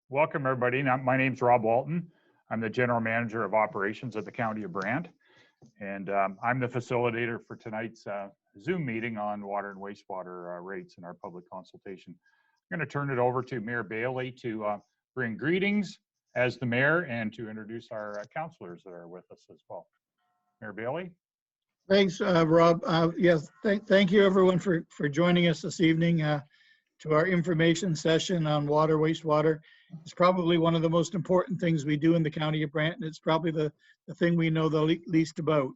Welcome everybody. Now, my name's Rob Walton. I'm the General Manager of Operations at the County of Brant. And I'm the facilitator for tonight's Zoom meeting on water and wastewater rates in our public consultation. I'm going to turn it over to Mayor Bailey to bring greetings as the mayor and to introduce our councillors that are with us as well. Mayor Bailey. Thanks, Rob. Yes, thank you everyone for joining us this evening to our information session on water, wastewater. It's probably one of the most important things we do in the County of Brant, and it's probably the thing we know the least about.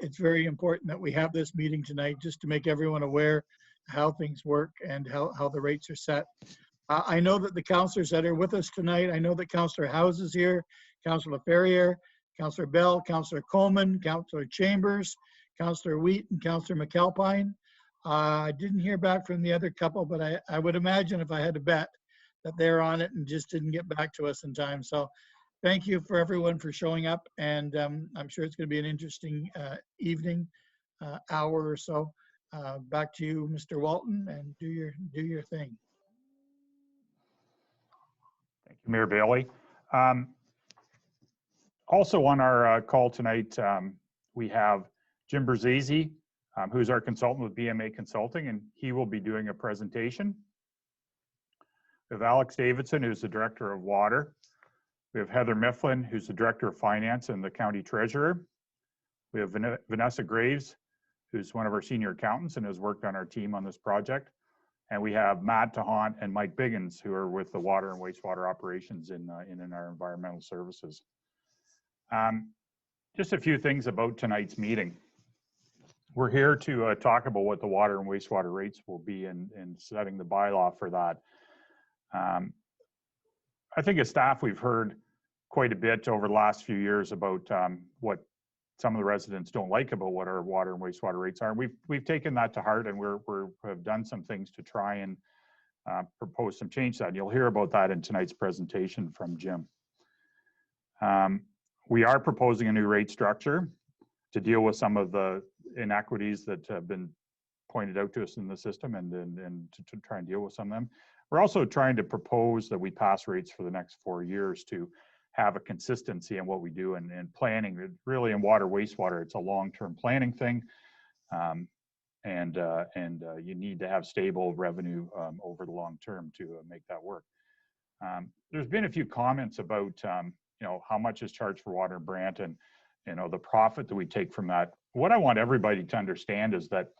It's very important that we have this meeting tonight just to make everyone aware how things work and how the rates are set. I know that the councillors that are with us tonight, I know that Councillor House is here, Councillor Ferrier, Councillor Bell, Councillor Coleman, Councillor Chambers, Councillor Wheat, and Councillor McAlpine. I didn't hear back from the other couple, but I would imagine if I had to bet that they're on it and just didn't get back to us in time. So thank you for everyone for showing up, and I'm sure it's going to be an interesting evening, hour or so. Back to you, Mr. Walton, and do your thing. Thank you, Mayor Bailey. Also on our call tonight, we have Jim Berzesi, who's our consultant with BMA Consulting, and he will be doing a presentation. We have Alex Davidson, who's the Director of Water. We have Heather Mifflin, who's the Director of Finance and the County Treasurer. We have Vanessa Graves, who's one of our senior accountants and has worked on our team on this project. And we have Matt Tahant and Mike Biggins, who are with the water and wastewater operations in our environmental services. Just a few things about tonight's meeting. We're here to talk about what the water and wastewater rates will be and setting the bylaw for that. I think as staff, we've heard quite a bit over the last few years about what some of the residents don't like about what our water and wastewater rates are. We've taken that to heart, and have done some things to try and propose some change to that. And you'll hear about that in tonight's presentation from Jim. We are proposing a new rate structure to deal with some of the inequities that have been pointed out to us in the system, and to try and deal with some of them. We're also trying to propose that we pass rates for the next 4 years to have a consistency in what we do and planning. Really, in water, wastewater, it's a long-term planning thing, and you need to have stable revenue over the long term to make that work. There's been a few comments about how much is charged for water in Brant, and the profit that we take from that. What I want everybody to understand is that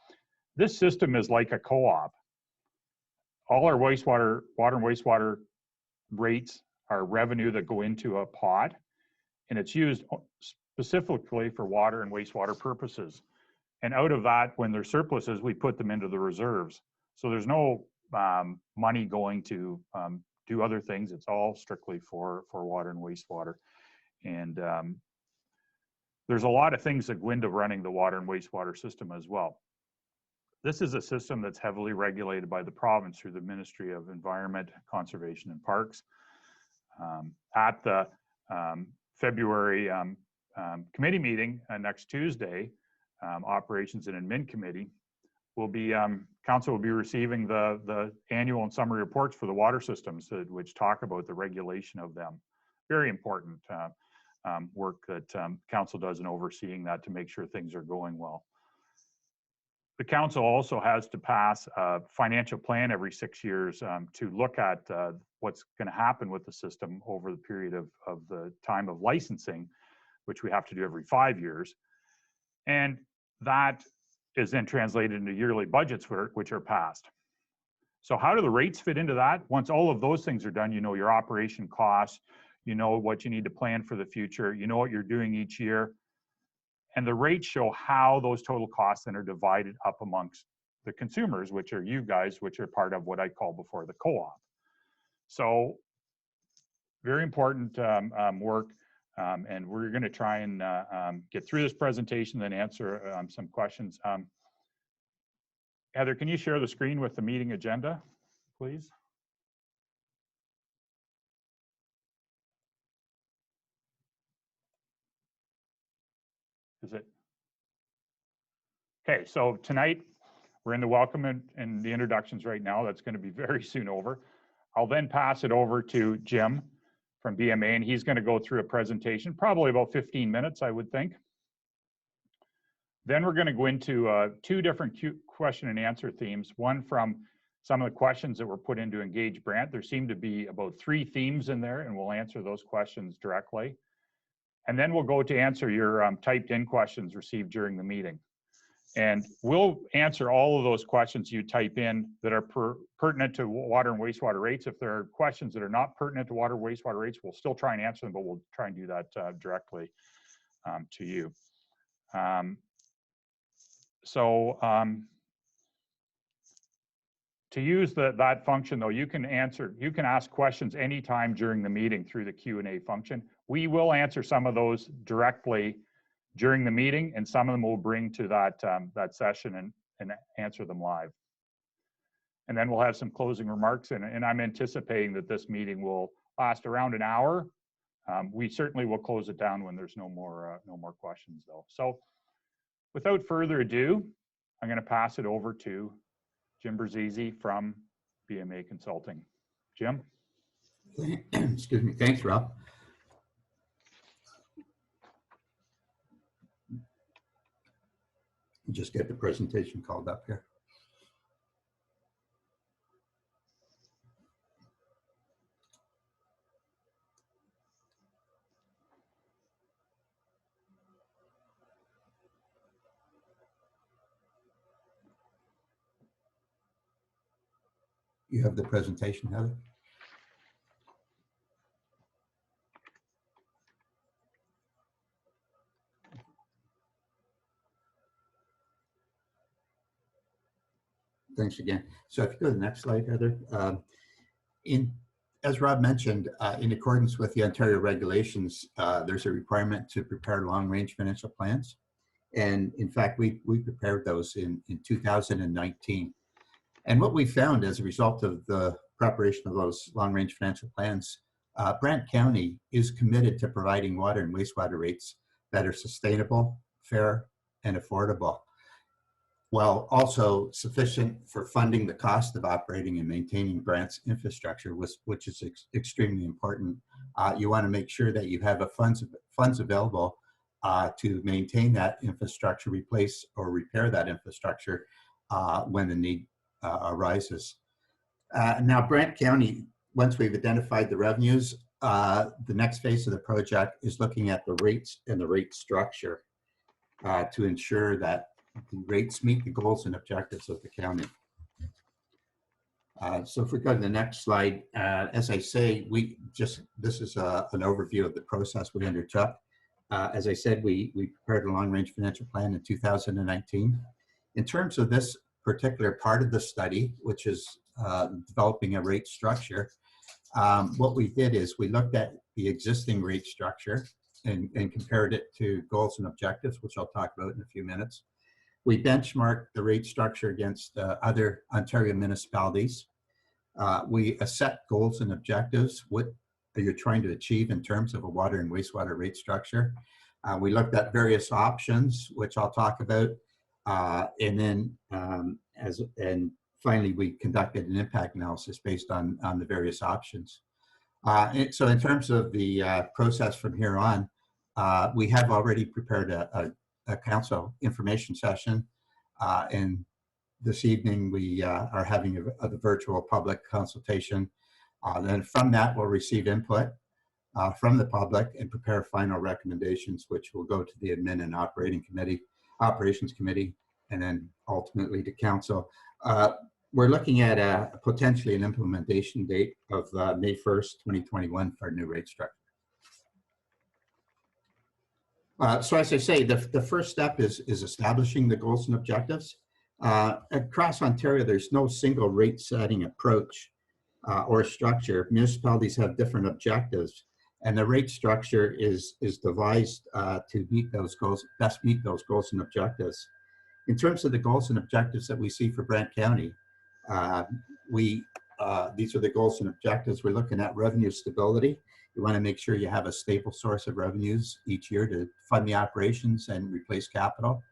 this system is like a co-op. All our water and wastewater rates are revenue that go into a pot, and it's used specifically for water and wastewater purposes. And out of that, when there's surpluses, we put them into the reserves. So there's no money going to do other things. It's all strictly for water and wastewater. And there's a lot of things that go into running the water and wastewater system as well. This is a system that's heavily regulated by the province through the Ministry of Environment, Conservation and Parks. At the February committee meeting next Tuesday, Operations and Admin Committee will be, Council will be receiving the annual and summary reports for the water systems, which talk about the regulation of them. Very important work that Council does in overseeing that to make sure things are going well. The Council also has to pass a financial plan every 6 years to look at what's going to happen with the system over the period of the time of licensing, which we have to do every 5 years. And that is then translated into yearly budgets which are passed. So how do the rates fit into that? Once all of those things are done, you know your operation costs, you know what you need to plan for the future, you know what you're doing each year. And the rates show how those total costs then are divided up amongst the consumers, which are you guys, which are part of what I called before the co-op. So very important work, and we're going to try and get through this presentation and answer some questions. Heather, can you share the screen with the meeting agenda, please? Is it? Okay, so tonight we're in the welcome and the introductions right now. That's going to be very soon over. I'll then pass it over to Jim from BMA, and he's going to go through a presentation, probably about 15 minutes, I would think. Then we're going to go into two different question and answer themes, one from some of the questions that were put into Engage Brant. There seem to be about 3 themes in there, and we'll answer those questions directly. And then we'll go to answer your typed in questions received during the meeting. And we'll answer all of those questions you type in that are pertinent to water and wastewater rates. If there are questions that are not pertinent to water and wastewater rates, we'll still try and answer them, but we'll try and do that directly to you. To use that function, though, you can ask questions anytime during the meeting through the Q&A function. We will answer some of those directly during the meeting, and some of them we'll bring to that session and answer them live. And then we'll have some closing remarks, and I'm anticipating that this meeting will last around an hour. We certainly will close it down when there's no more questions, though. So without further ado, I'm going to pass it over to Jim Brzezzi from BMA Consulting. Jim? Excuse me. Thanks, Rob. Just get the presentation called up here. You have the presentation, Heather? Thanks again. So if you go to the next slide, Heather. As Rob mentioned, in accordance with the Ontario regulations, there's a requirement to prepare long-range financial plans. And in fact, we prepared those in 2019. And what we found as a result of the preparation of those long-range financial plans, Brant County is committed to providing water and wastewater rates that are sustainable, fair, and affordable, while also sufficient for funding the cost of operating and maintaining Brant's infrastructure, which is extremely important. You want to make sure that you have funds available to maintain that infrastructure, replace or repair that infrastructure when the need arises. Now, Brant County, once we've identified the revenues, the next phase of the project is looking at the rates and the rate structure to ensure that the rates meet the goals and objectives of the county. So if we go to the next slide, as I say, this is an overview of the process we undertook. As I said, we prepared a long-range financial plan in 2019. In terms of this particular part of the study, which is developing a rate structure, what we did is we looked at the existing rate structure and compared it to goals and objectives, which I'll talk about in a few minutes. We benchmarked the rate structure against other Ontario municipalities. We set goals and objectives. What are you trying to achieve in terms of a water and wastewater rate structure? We looked at various options, which I'll talk about. And then finally, we conducted an impact analysis based on the various options. So in terms of the process from here on, we have already prepared a council information session, and this evening we are having a virtual public consultation. Then from that, we'll receive input from the public and prepare final recommendations, which will go to the admin and operations committee, and then ultimately to council. We're looking at potentially an implementation date of May 1st, 2021 for a new rate structure. So as I say, the first step is establishing the goals and objectives. Across Ontario, there's no single rate setting approach or structure. Municipalities have different objectives, and the rate structure is devised to meet those goals, best meet those goals and objectives. In terms of the goals and objectives that we see for Brant County, these are the goals and objectives. We're looking at revenue stability. You want to make sure you have a stable source of revenues each year to fund the operations and replace capital.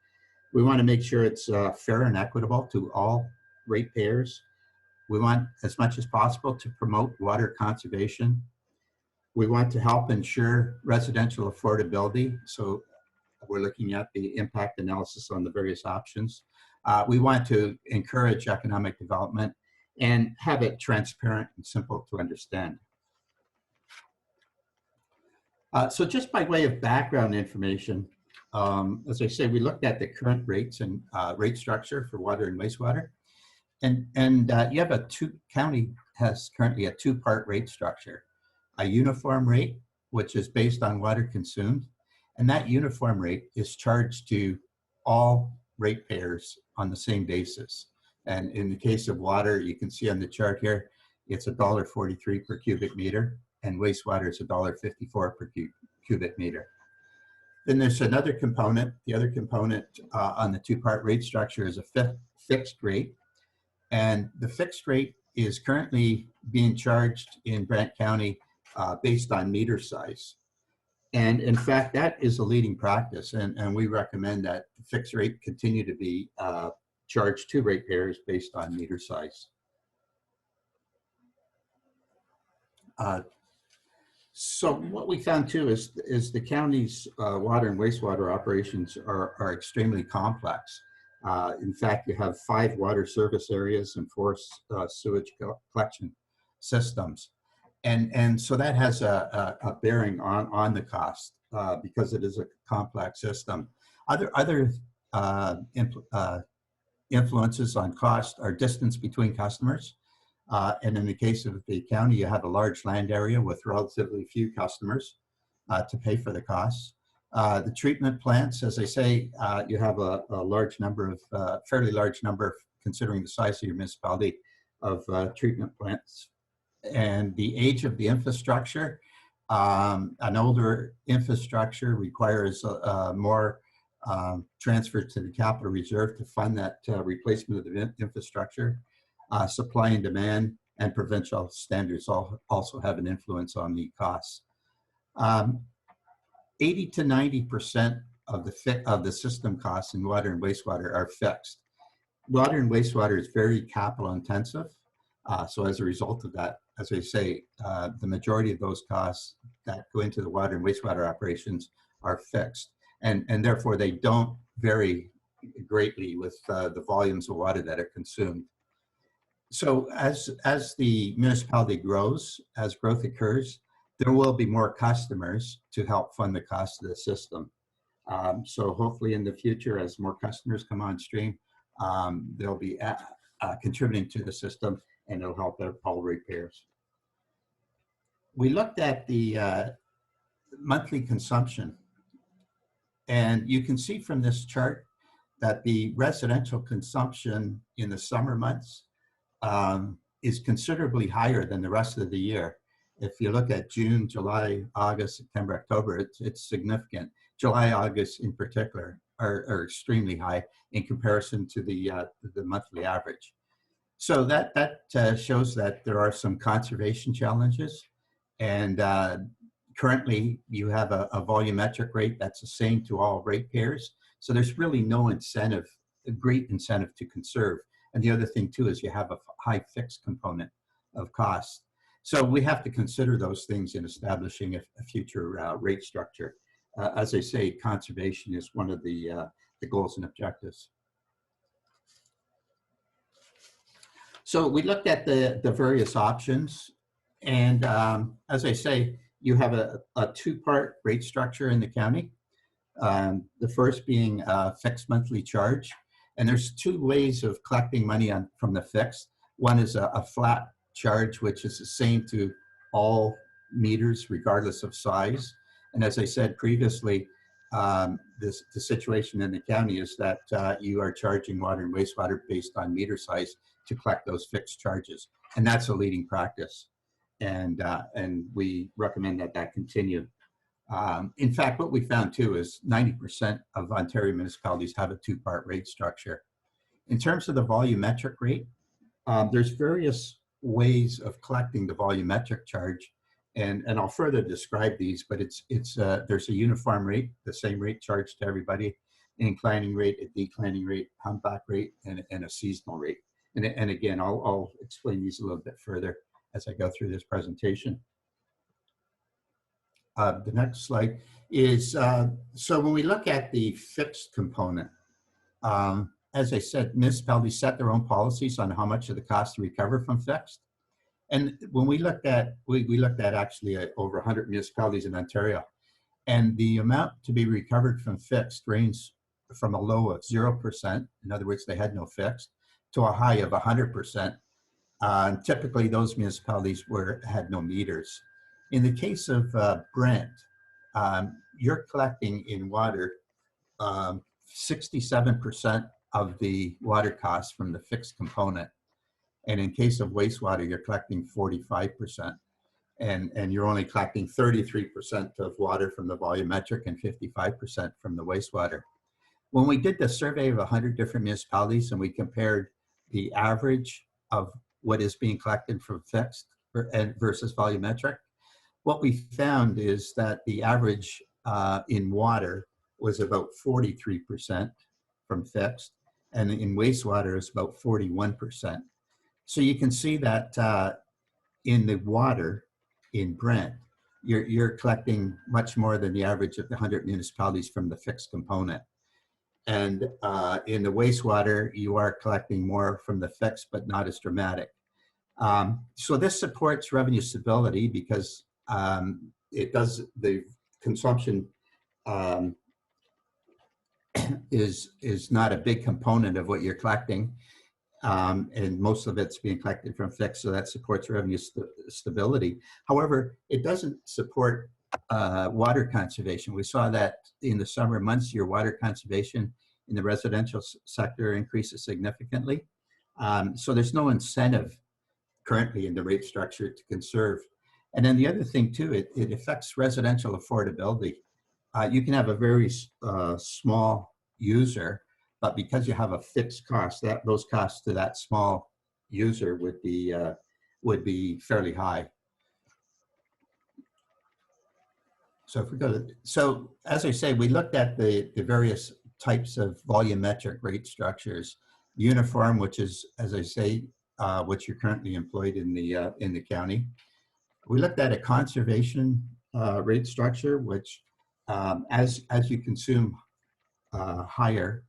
We want to make sure it's fair and equitable to all ratepayers. We want, as much as possible, to promote water conservation. We want to help ensure residential affordability. So we're looking at the impact analysis on the various options. We want to encourage economic development and have it transparent and simple to understand. So just by way of background information, as I say, we looked at the current rates and rate structure for water and wastewater. And you have county has currently a two-part rate structure, a uniform rate, which is based on water consumed. And that uniform rate is charged to all ratepayers on the same basis. And in the case of water, you can see on the chart here, it's $1.43 per cubic meter, and wastewater is $1.54 per cubic meter. Then there's another component. The other component on the two-part rate structure is a fixed rate. And the fixed rate is currently being charged in Brant County based on meter size. And in fact, that is a leading practice. And we recommend that the fixed rate continue to be charged to ratepayers based on meter size. So what we found too is the county's water and wastewater operations are extremely complex. In fact, you have 5 water service areas and 4 sewage collection systems. And so that has a bearing on the cost because it is a complex system. Other influences on cost are distance between customers. And in the case of the county, you have a large land area with relatively few customers to pay for the costs. The treatment plants, as I say, you have a large number of, fairly large number, considering the size of your municipality, of treatment plants. And the age of the infrastructure, an older infrastructure requires more transfer to the capital reserve to fund that replacement of the infrastructure. Supply and demand and provincial standards also have an influence on the costs. 80 to 90% of the system costs in water and wastewater are fixed. Water and wastewater is very capital intensive. So as a result of that, as I say, the majority of those costs that go into the water and wastewater operations are fixed. And therefore they don't vary greatly with the volumes of water that are consumed. So as the municipality grows, as growth occurs, there will be more customers to help fund the cost of the system. So hopefully in the future, as more customers come on stream, they'll be contributing to the system and it'll help all ratepayers. We looked at the monthly consumption, and you can see from this chart that the residential consumption in the summer months is considerably higher than the rest of the year. If you look at June, July, August, September, October, it's significant. July, August in particular are extremely high in comparison to the monthly average. So that shows that there are some conservation challenges. And currently you have a volumetric rate that's the same to all ratepayers. So there's really no incentive, a great incentive to conserve. And the other thing too is you have a high fixed component of costs. So we have to consider those things in establishing a future rate structure. As I say, conservation is one of the goals and objectives. So we looked at the various options, and as I say, you have a two-part rate structure in the county. The first being a fixed monthly charge, and there's 2 ways of collecting money from the fixed. One is a flat charge, which is the same to all meters regardless of size. And as I said previously, the situation in the county is that you are charging water and wastewater based on meter size to collect those fixed charges, and that's a leading practice. And we recommend that continue. In fact, what we found too is 90% of Ontario municipalities have a 2-part rate structure. In terms of the volumetric rate, there's various ways of collecting the volumetric charge, and I'll further describe these, but there's a uniform rate, the same rate charged to everybody, an inclining rate, a declining rate, humpback rate, and a seasonal rate. And again, I'll explain these a little bit further as I go through this presentation. The next slide is, so when we look at the fixed component, as I said, municipalities set their own policies on how much of the cost to recover from fixed. And when we looked at, we looked at actually over 100 municipalities in Ontario, and the amount to be recovered from fixed ranged from a low of 0%, in other words, they had no fixed, to a high of 100%. Typically, those municipalities had no meters. In the case of Brant, you're collecting in water 67% of the water costs from the fixed component. And in case of wastewater, you're collecting 45%. And you're only collecting 33% of water from the volumetric and 55% from the wastewater. When we did the survey of 100 different municipalities and we compared the average of what is being collected from fixed versus volumetric, what we found is that the average in water was about 43% from fixed, and in wastewater is about 41%. So you can see that in the water in Brant, you're collecting much more than the average of the 100 municipalities from the fixed component. And in the wastewater, you are collecting more from the fixed, but not as dramatic. So this supports revenue stability because it does, the consumption is not a big component of what you're collecting. And most of it's being collected from fixed, so that supports revenue stability. However, it doesn't support water conservation. We saw that in the summer months, your water conservation in the residential sector increases significantly. So there's no incentive currently in the rate structure to conserve. And then the other thing too, it affects residential affordability. You can have a very small user, but because you have a fixed cost, those costs to that small user would be fairly high. So if we go to, so as I say, we looked at the various types of volumetric rate structures. Uniform, which is, as I say, which you're currently employed in the county. We looked at a conservation rate structure, which as you consume higher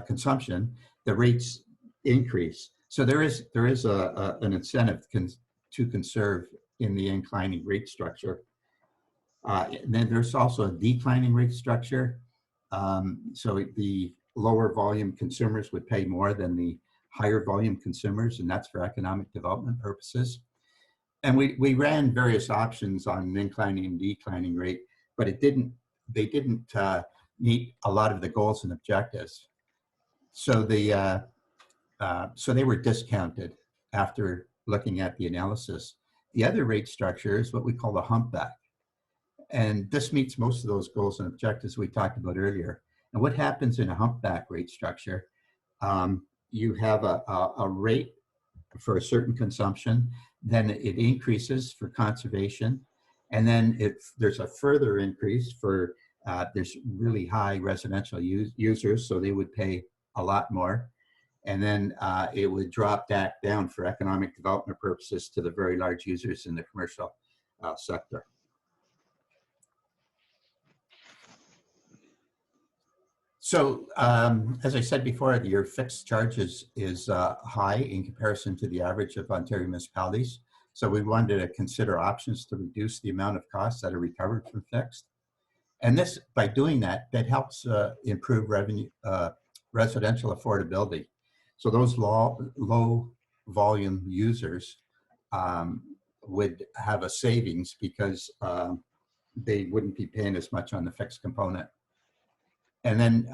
consumption, the rates increase. So there is an incentive to conserve in the inclining rate structure. And then there's also a declining rate structure. So the lower volume consumers would pay more than the higher volume consumers, and that's for economic development purposes. And we ran various options on an inclining and declining rate, but they didn't meet a lot of the goals and objectives. So so they were discounted after looking at the analysis. The other rate structure is what we call the Humpback. And this meets most of those goals and objectives we talked about earlier. And what happens in a Humpback rate structure, you have a rate for a certain consumption, then it increases for conservation, and then there's a further increase for there's really high residential users, so they would pay a lot more, and then it would drop back down for economic development purposes to the very large users in the commercial sector. So as I said before, your fixed charges is high in comparison to the average of Ontario municipalities. So we wanted to consider options to reduce the amount of costs that are recovered from fixed. And this, by doing that, that helps improve revenue, residential affordability. So those low volume users would have a savings because they wouldn't be paying as much on the fixed component. And then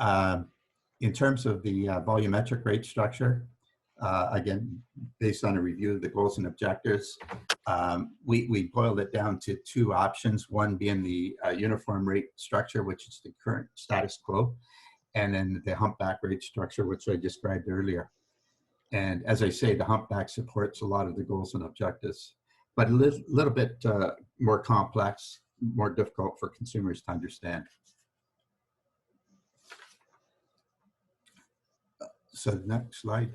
in terms of the volumetric rate structure, again, based on a review of the goals and objectives, we boiled it down to two options, one being the uniform rate structure, which is the current status quo, and then the Humpback rate structure, which I described earlier. And as I say, the Humpback supports a lot of the goals and objectives, but a little bit more complex, more difficult for consumers to understand. So next slide.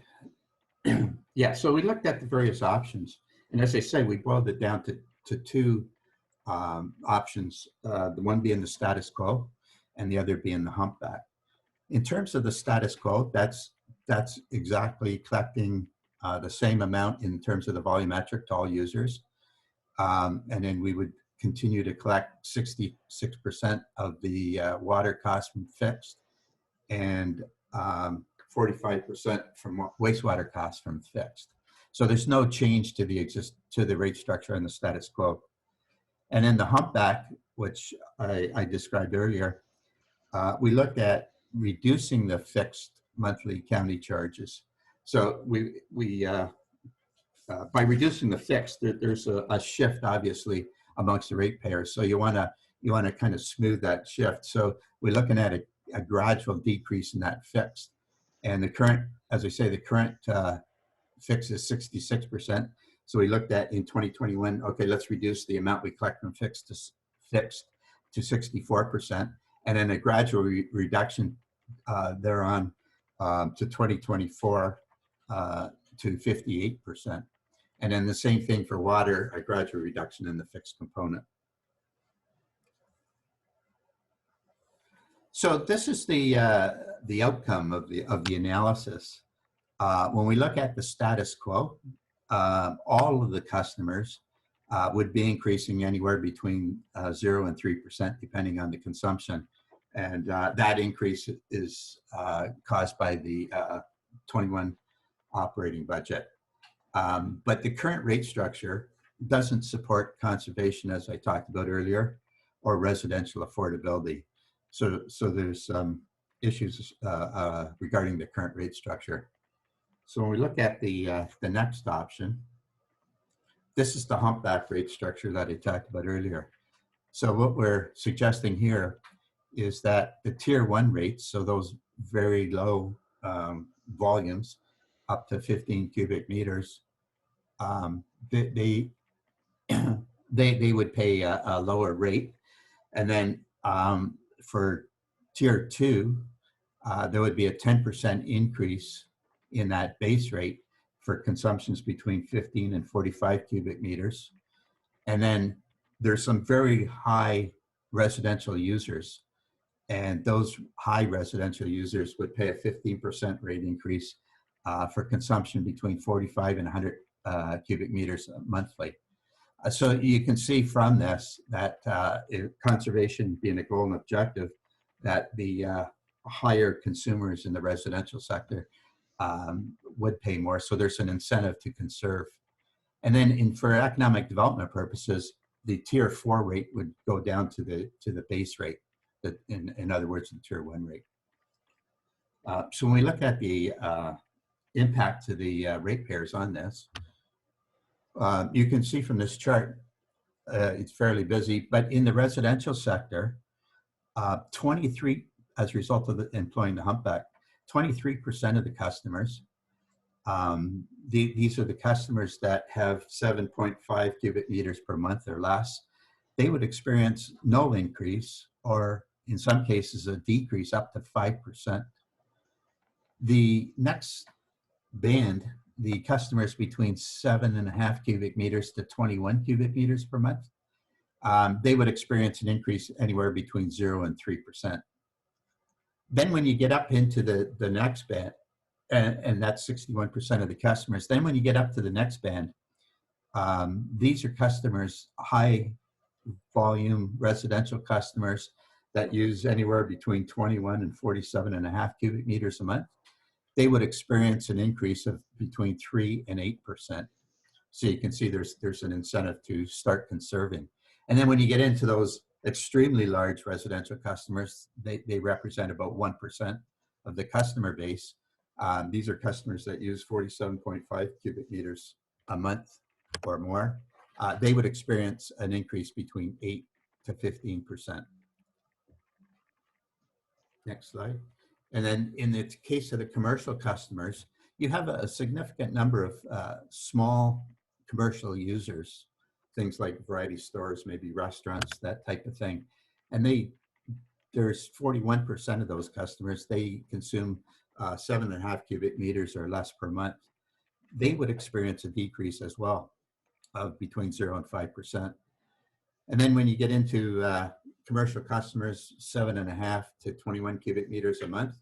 Yeah, so we looked at the various options. And as I say, we boiled it down to two options, the one being the status quo and the other being the humpback. In terms of the status quo, that's exactly collecting the same amount in terms of the volumetric to all users. And then we would continue to collect 66% of the water cost from fixed and 45% from wastewater costs from fixed. So there's no change to the rate structure and the status quo. And then the humpback, which I described earlier, we looked at reducing the fixed monthly county charges. So by reducing the fixed, there's a shift obviously amongst the ratepayers. So you want to kind of smooth that shift. So we're looking at a gradual decrease in that fixed. And the current, as I say, the current fix is 66%. So we looked at in 2021, okay, let's reduce the amount we collect from fixed to 64%, and then a gradual reduction thereon to 2024 to 58%. And then the same thing for water, a gradual reduction in the fixed component. So this is the outcome of the analysis. When we look at the status quo, all of the customers would be increasing anywhere between 0 and 3% depending on the consumption. And that increase is caused by the 21 operating budget. But the current rate structure doesn't support conservation, as I talked about earlier, or residential affordability. So there's some issues regarding the current rate structure. So when we look at the next option, this is the humpback rate structure that I talked about earlier. So what we're suggesting here is that the tier 1 rates, so those very low volumes, up to 15 cubic meters, they would pay a lower rate. And then for tier 2, there would be a 10% increase in that base rate for consumptions between 15 and 45 cubic meters. And then there's some very high residential users, and those high residential users would pay a 15% rate increase for consumption between 45 and 100 cubic meters monthly. So you can see from this that conservation being a goal and objective, that the higher consumers in the residential sector would pay more. So there's an incentive to conserve. And then for economic development purposes, the tier 4 rate would go down to the base rate, in other words, the tier 1 rate. So when we look at the impact to the ratepayers on this, you can see from this chart, it's fairly busy, but in the residential sector, 23, as a result of employing the humpback, 23% of the customers, these are the customers that have 7.5 cubic meters per month or less, they would experience no increase, or in some cases a decrease up to 5%. The next band, the customers between 7.5 cubic meters to 21 cubic meters per month, they would experience an increase anywhere between 0 and 3%. Then when you get up into the next band, and that's 61% of the customers, then when you get up to the next band, these are customers, high volume residential customers that use anywhere between 21 and 47.5 cubic meters a month. They would experience an increase of between 3 and 8%. So you can see there's an incentive to start conserving. And then when you get into those extremely large residential customers, they represent about 1% of the customer base. These are customers that use 47.5 cubic meters a month or more. They would experience an increase between 8 to 15%. Next slide. And then in the case of the commercial customers, you have a significant number of small commercial users, things like variety stores, maybe restaurants, that type of thing. And there's 41% of those customers, they consume 7.5 cubic meters or less per month. they would experience a decrease as well of between 0 and 5%. And then when you get into commercial customers, 7.5 to 21 cubic meters a month,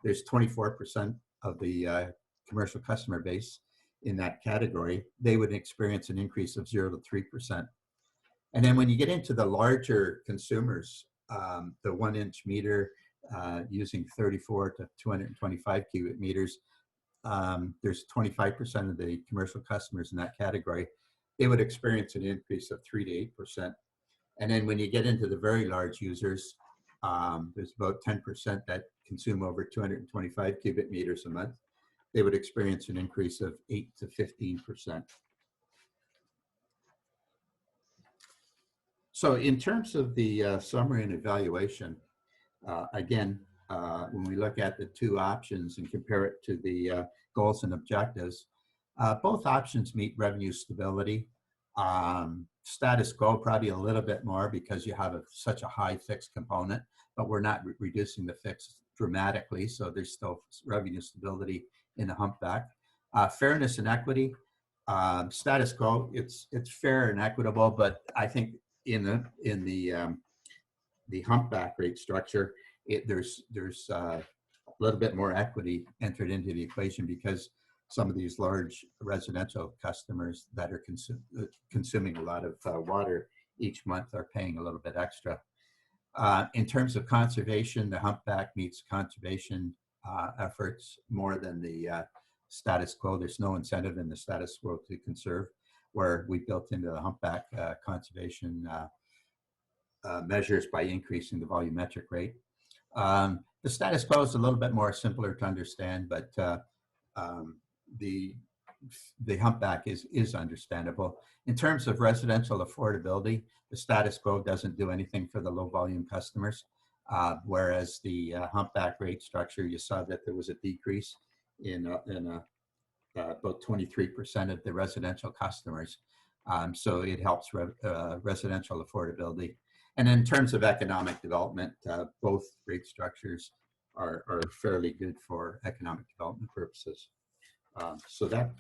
there's 24% of the commercial customer base in that category. They would experience an increase of 0 to 3%. And then when you get into the larger consumers, the 1-inch meter using 34 to 225 cubic meters, there's 25% of the commercial customers in that category. They would experience an increase of 3 to 8%. And then when you get into the very large users, there's about 10% that consume over 225 cubic meters a month. They would experience an increase of 8 to 15%. So in terms of the summary and evaluation, again, when we look at the two options and compare it to the goals and objectives, both options meet revenue stability. Status quo probably a little bit more because you have such a high fixed component, but we're not reducing the fixed dramatically, so there's still revenue stability in the Humpback. Fairness and equity, status quo, it's fair and equitable, but I think in the Humpback rate structure, there's a little bit more equity entered into the equation because some of these large residential customers that are consuming a lot of water each month are paying a little bit extra. In terms of conservation, the Humpback meets conservation efforts more than the status quo. There's no incentive in the status quo to conserve, where we built into the Humpback conservation measures by increasing the volumetric rate. The status quo is a little bit more simpler to understand, but the Humpback is understandable. In terms of residential affordability, the status quo doesn't do anything for the low volume customers, whereas the Humpback rate structure, you saw that there was a decrease in about 23% of the residential customers. So it helps residential affordability. And in terms of economic development, both rate structures are fairly good for economic development purposes. So that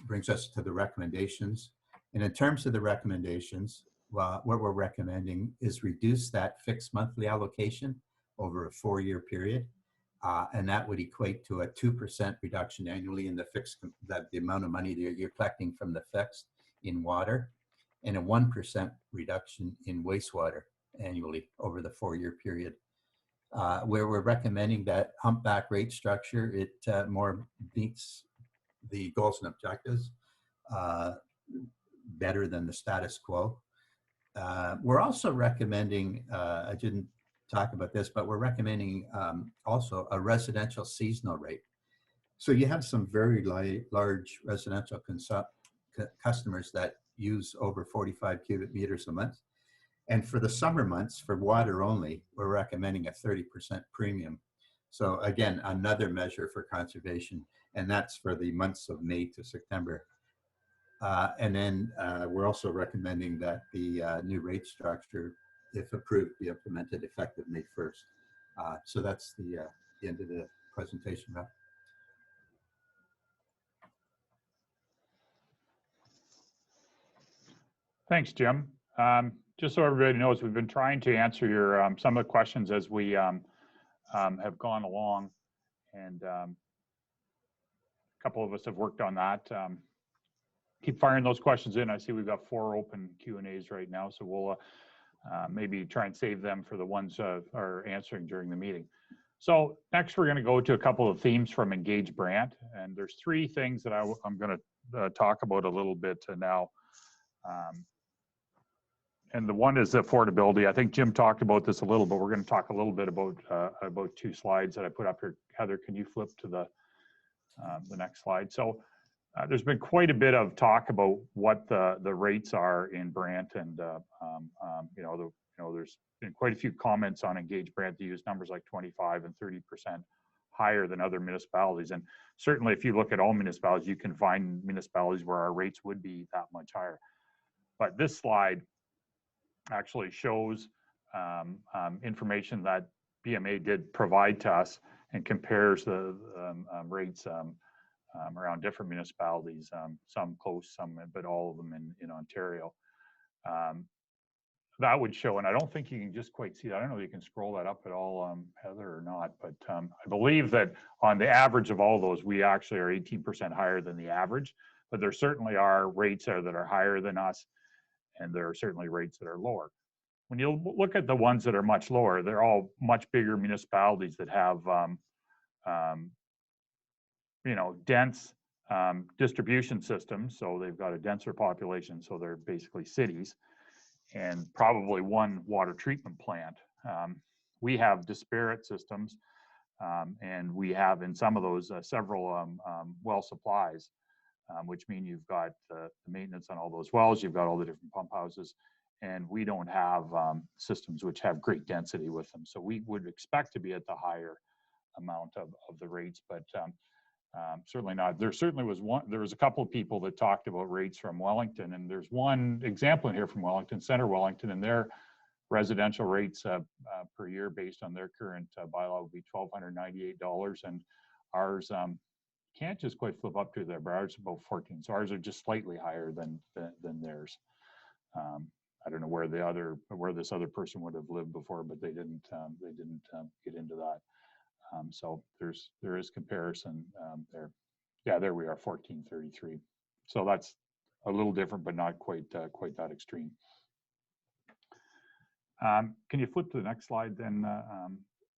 brings us to the recommendations. And in terms of the recommendations, what we're recommending is reduce that fixed monthly allocation over a 4-year period. And that would equate to a 2% reduction annually in the the amount of money that you're collecting from the fixed in water, and a 1% reduction in wastewater annually over the 4-year period. Where we're recommending that Humpback rate structure, it more meets the goals and objectives better than the status quo. We're also recommending, I didn't talk about this, but we're recommending also a residential seasonal rate. So you have some very large residential customers that use over 45 cubic meters a month. And for the summer months, for water only, we're recommending a 30% premium. So again, another measure for conservation, and that's for the months of May to September. And then we're also recommending that the new rate structure, if approved, be implemented effective May 1st. So that's the end of the presentation, Rob. Thanks, Jim. Just so everybody knows, we've been trying to answer your some of the questions as we have gone along, and a couple of us have worked on that. Keep firing those questions in. I see we've got 4 open Q&As right now, so we'll maybe try and save them for the ones are answering during the meeting. So next, we're going to go to a couple of themes from Engage Brant, and there's 3 things that I'm going to talk about a little bit now. And the one is affordability. I think Jim talked about this a little, but we're going to talk a little bit about 2 slides that I put up here. Heather, can you flip to the next slide? So there's been quite a bit of talk about what the rates are in Brant, and there's been quite a few comments on Engage Brant to use numbers like 25 and 30% higher than other municipalities. And certainly, if you look at all municipalities, you can find municipalities where our rates would be that much higher. But this slide actually shows information that BMA did provide to us and compares the rates around different municipalities, some close, some, but all of them in Ontario. That would show, and I don't think you can just quite see that. I don't know if you can scroll that up at all, Heather, or not, but I believe that on the average of all those, we actually are 18% higher than the average, but there certainly are rates there that are higher than us, and there are certainly rates that are lower. When you look at the ones that are much lower, they're all much bigger municipalities that have, you know, dense distribution systems. So they've got a denser population, so they're basically cities, and probably one water treatment plant. We have disparate systems, and we have in some of those several well supplies, which mean you've got the maintenance on all those wells, you've got all the different pump houses, and we don't have systems which have great density with them. So we would expect to be at the higher amount of the rates, but certainly not. There certainly was there was a couple of people that talked about rates from Wellington, and there's one example in here from Wellington, Center Wellington, and their residential rates per year based on their current bylaw would be $1,298, and ours can't just quite flip up to there, but ours is about 14. So ours are just slightly higher than theirs. I don't know where this other person would have lived before, but they didn't get into that. So there is comparison there. Yeah, there we are, 1433. So that's a little different, but not quite that extreme. Can you flip to the next slide then?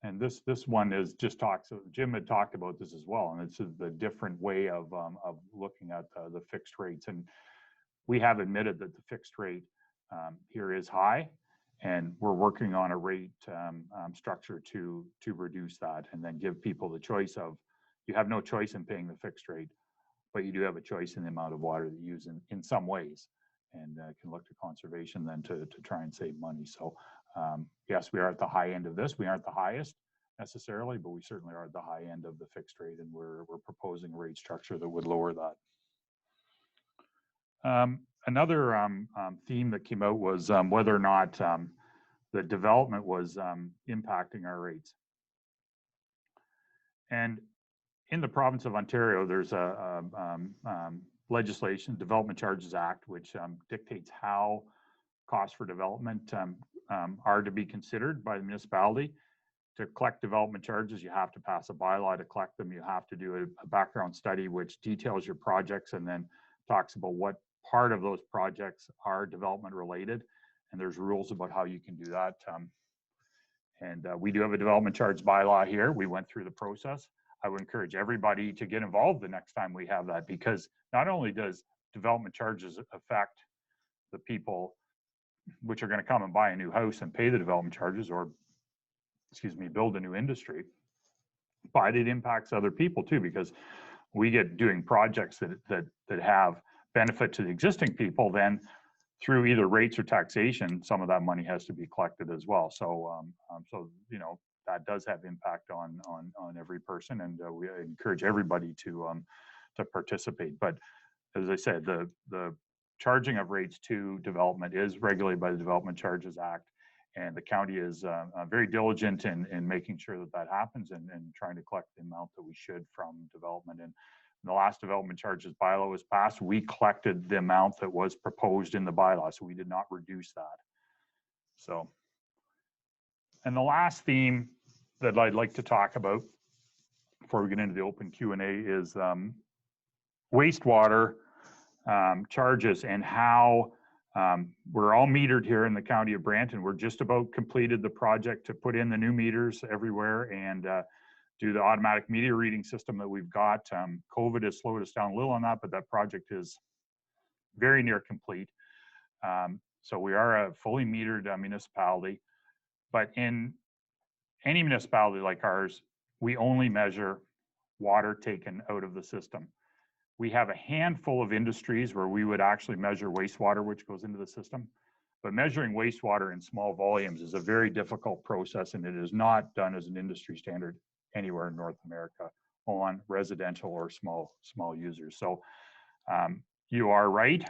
And this one is just talks. Jim had talked about this as well, and it's the different way of looking at the fixed rates. And we have admitted that the fixed rate here is high, and we're working on a rate structure to reduce that, and then give people the choice of, you have no choice in paying the fixed rate, but you do have a choice in the amount of water that you use in some ways, and can look to conservation then to try and save money. So yes, we are at the high end of this. We aren't the highest necessarily, but we certainly are at the high end of the fixed rate, and we're proposing a rate structure that would lower that. Another theme that came out was whether or not the development was impacting our rates. And in the province of Ontario, there's a legislation, Development Charges Act, which dictates how costs for development are to be considered by the municipality. To collect development charges, you have to pass a bylaw to collect them. You have to do a background study which details your projects and then talks about what part of those projects are development related. And there's rules about how you can do that. And we do have a development charge bylaw here. We went through the process. I would encourage everybody to get involved the next time we have that, because not only does development charges affect the people which are going to come and buy a new house and pay the development charges, or excuse me, build a new industry, but it impacts other people too, because we get doing projects that have benefit to the existing people, then through either rates or taxation, some of that money has to be collected as well. So, so you know, that does have impact on every person, and we encourage everybody to participate. But as I said, the charging of rates to development is regulated by the Development Charges Act, and the county is very diligent in making sure that that happens, and trying to collect the amount that we should from development. And the last development charges bylaw was passed, we collected the amount that was proposed in the bylaw, so we did not reduce that. So, and the last theme that I'd like to talk about before we get into the open Q&A is wastewater charges, and how we're all metered here in the County of Brant, and we're just about completed the project to put in the new meters everywhere and do the automatic meter reading system that we've got. COVID has slowed us down a little on that, but that project is very near complete. So we are a fully metered municipality, but in any municipality like ours, we only measure water taken out of the system. We have a handful of industries where we would actually measure wastewater, which goes into the system. But measuring wastewater in small volumes is a very difficult process, and it is not done as an industry standard anywhere in North America on residential or small users. So you are right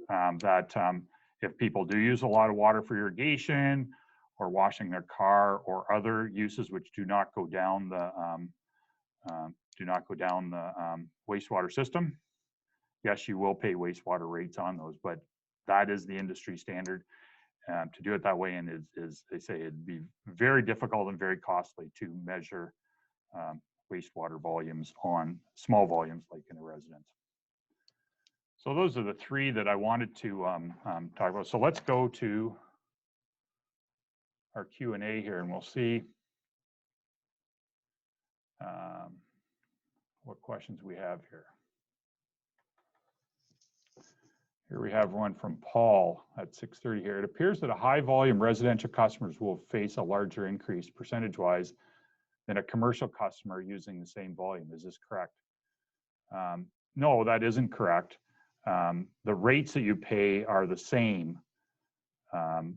that if people do use a lot of water for irrigation or washing their car or other uses which do not go down the do not go down the wastewater system. Yes, you will pay wastewater rates on those, but that is the industry standard. To do it that way, and is they say it'd be very difficult and very costly to measure wastewater volumes on small volumes like in a residence. So those are the three that I wanted to talk about. So let's go to our Q&A here, and we'll see what questions we have here. Here we have one from Paul at 6:30 here. It appears that a high volume residential customers will face a larger increase percentage-wise than a commercial customer using the same volume. Is this correct? No, that isn't correct. The rates that you pay are the same. The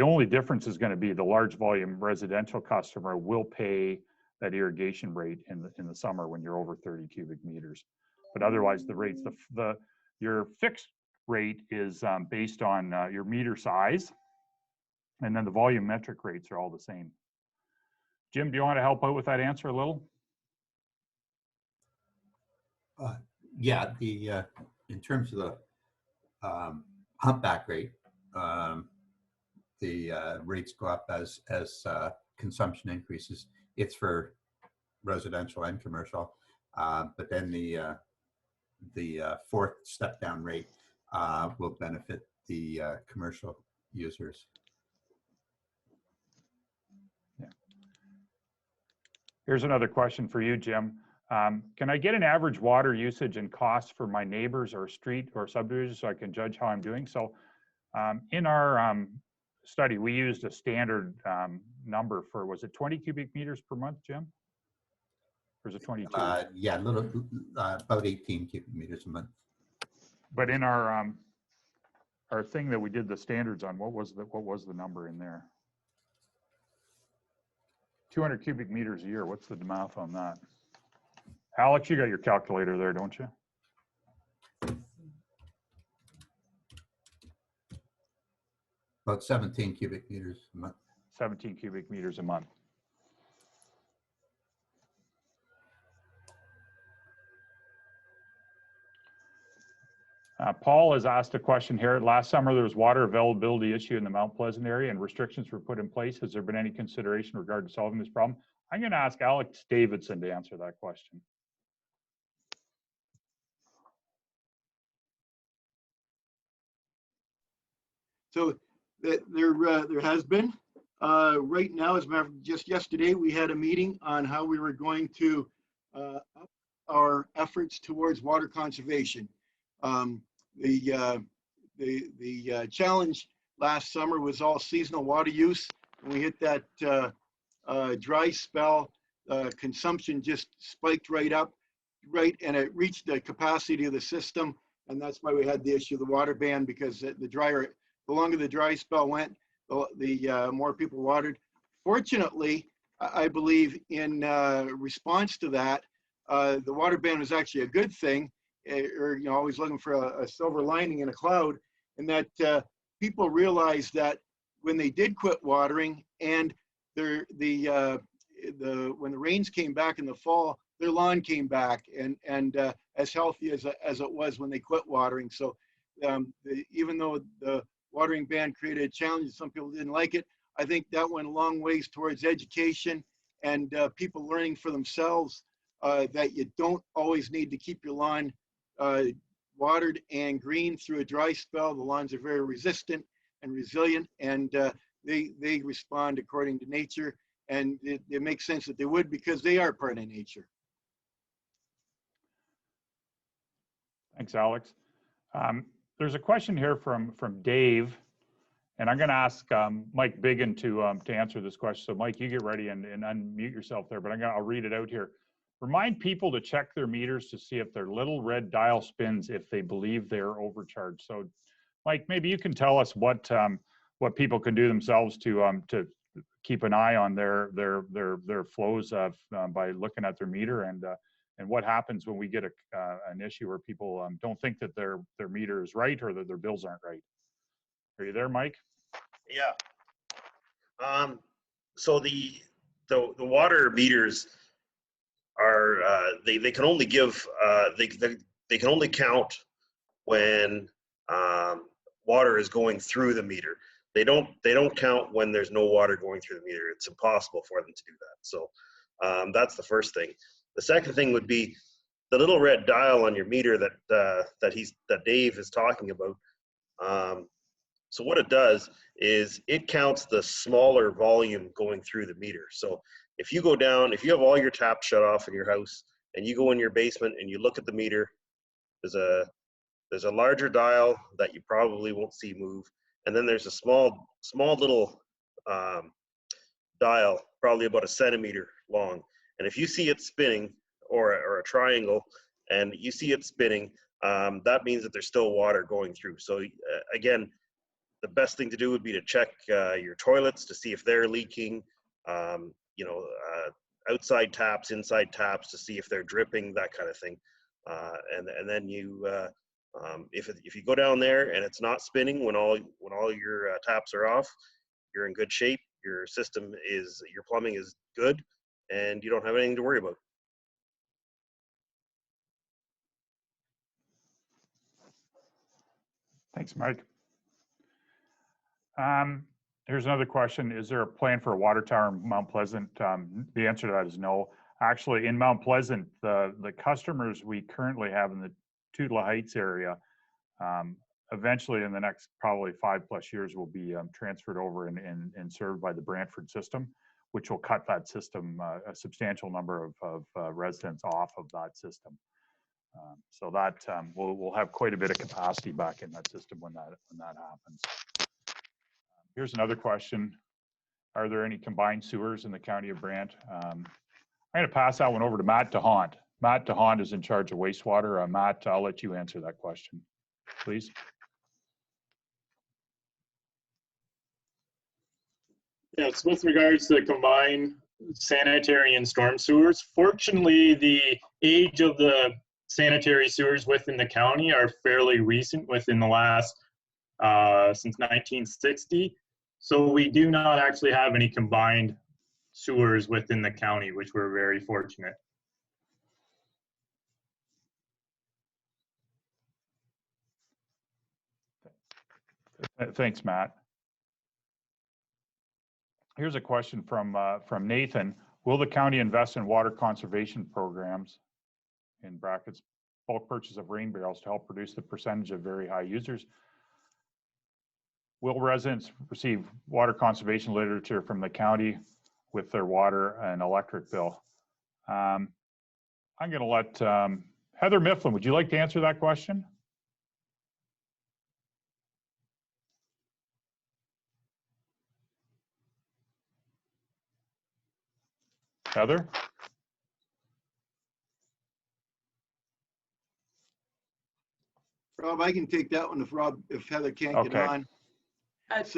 only difference is going to be the large volume residential customer will pay that irrigation rate in the summer when you're over 30 cubic meters. But otherwise, the rates, your fixed rate is based on your meter size, and then the volumetric rates are all the same. Jim, do you want to help out with that answer a little? Yeah, in terms of the humpback rate, the rates go up as consumption increases. It's for residential and commercial, but then the fourth step down rate will benefit the commercial users. Yeah. Here's another question for you, Jim. Can I get an average water usage and cost for my neighbors or street or subdivision so I can judge how I'm doing? So in our study, we used a standard number for, was it 20 cubic meters per month, Jim? Or is it 22? Yeah, about 18 cubic meters a month. But in our thing that we did the standards on, what was the number in there? 200 cubic meters a year. What's the math on that? Alex, you got your calculator there, don't you? About 17 cubic meters a month. 17 cubic meters a month. Paul has asked a question here. Last summer, there was water availability issue in the Mount Pleasant area and restrictions were put in place. Has there been any consideration regarding solving this problem? I'm going to ask Alex Davidson to answer that question. So there has been. Right now, as a matter of fact, just yesterday, we had a meeting on how we were going to up our efforts towards water conservation. The challenge last summer was all seasonal water use. When we hit that dry spell, consumption just spiked right up, and it reached the capacity of the system. And that's why we had the issue of the water ban, because the longer the dry spell went, the more people watered. Fortunately, I believe in response to that, the water ban was actually a good thing, or always looking for a silver lining in a cloud, and that people realized that when they did quit watering and when the rains came back in the fall, their lawn came back and as healthy as it was when they quit watering. So even though the watering ban created a challenge, some people didn't like it, I think that went a long ways towards education and people learning for themselves that you don't always need to keep your lawn watered and green through a dry spell. The lawns are very resistant and resilient, and they respond according to nature, and it makes sense that they would, because they are part of nature. Thanks, Alex. There's a question here from Dave, and I'm going to ask Mike Biggin to answer this question. So Mike, you get ready and unmute yourself there, but I'll read it out here. Remind people to check their meters to see if their little red dial spins if they believe they're overcharged. So Mike, maybe you can tell us what people can do themselves to keep an eye on their flows by looking at their meter, and what happens when we get an issue where people don't think that their meter is right or that their bills aren't right. Are you there, Mike? Yeah. So the water meters, are they can only give they can only count when water is going through the meter. They don't count when there's no water going through the meter. It's impossible for them to do that. So that's the first thing. The second thing would be the little red dial on your meter that Dave is talking about. So what it does is it counts the smaller volume going through the meter. So if you go down, if you have all your taps shut off in your house and you go in your basement and you look at the meter, there's a larger dial that you probably won't see move. And then there's a small little dial, probably about 1 centimeter long. And if you see it spinning, or a triangle, and you see it spinning, that means that there's still water going through. So again, the best thing to do would be to check your toilets to see if they're leaking, you know, outside taps, inside taps to see if they're dripping, that kind of thing. And then you, if you go down there and it's not spinning when all your taps are off, you're in good shape. Your system is, your plumbing is good, and you don't have anything to worry about. Thanks, Mike. Here's another question. Is there a plan for a water tower in Mount Pleasant? The answer to that is no. Actually, in Mount Pleasant, the customers we currently have in the Tootla Heights area, eventually in the next probably 5+ years will be transferred over and served by the Brantford system, which will cut that system, a substantial number of residents off of that system. So that we'll have quite a bit of capacity back in that system when that happens. Here's another question. Are there any combined sewers in the County of Brant? I'm going to pass that one over to Matt DeHont. Matt DeHont is in charge of wastewater. Matt, I'll let you answer that question, please. Yes, with regards to the combined sanitary and storm sewers, fortunately, the age of the sanitary sewers within the county are fairly recent, within the last, since 1960. So we do not actually have any combined sewers within the county, which we're very fortunate. Thanks, Matt. Here's a question from Nathan. Will the county invest in water conservation programs, in brackets, bulk purchase of rain barrels, to help reduce the percentage of very high users? Will residents receive water conservation literature from the county with their water and electric bill? I'm going to let Heather Mifflin, would you like to answer that question? Heather? Rob, I can take that one if Heather can't get on.